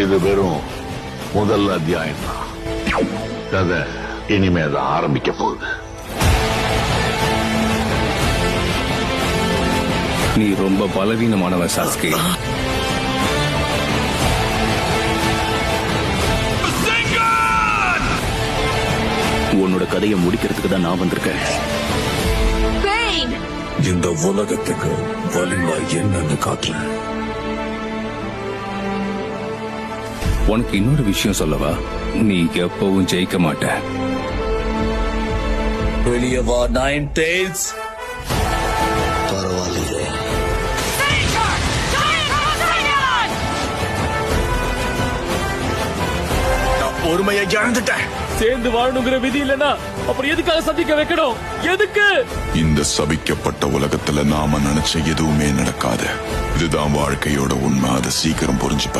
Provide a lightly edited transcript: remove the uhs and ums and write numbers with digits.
இது வெறும் முதல் அத்தியாயம் தான். கதை இனிமே அதை ஆரம்பிக்க போகுது. நீ ரொம்ப பலவீனமானவன் சாஸ்கி. உன்னோட கதையை முடிக்கிறதுக்கு தான் நான் வந்திருக்கேன். இந்த உலகத்துக்கு வலிமை என்னன்னு காட்டுறேன். உனக்கு இன்னொரு விஷயம் சொல்லவா? நீ எப்பவும் ஜெயிக்க மாட்ட. வெளியே வா நைன் டெய்ல்ஸ். பரவாயில்லையே, நான் பொறுமையை இழந்துட்டேன். சேர்ந்து வாழணுங்கிற விதி இல்லனா அப்புறம் எதுக்காக சந்திக்க வைக்கணும்? எதுக்கு? இந்த சபிக்கப்பட்ட உலகத்துல நாம நினைச்ச எதுவுமே நடக்காது. இதுதான் வாழ்க்கையோட உண்மை. அதை சீக்கிரம் புரிஞ்சுப்ப.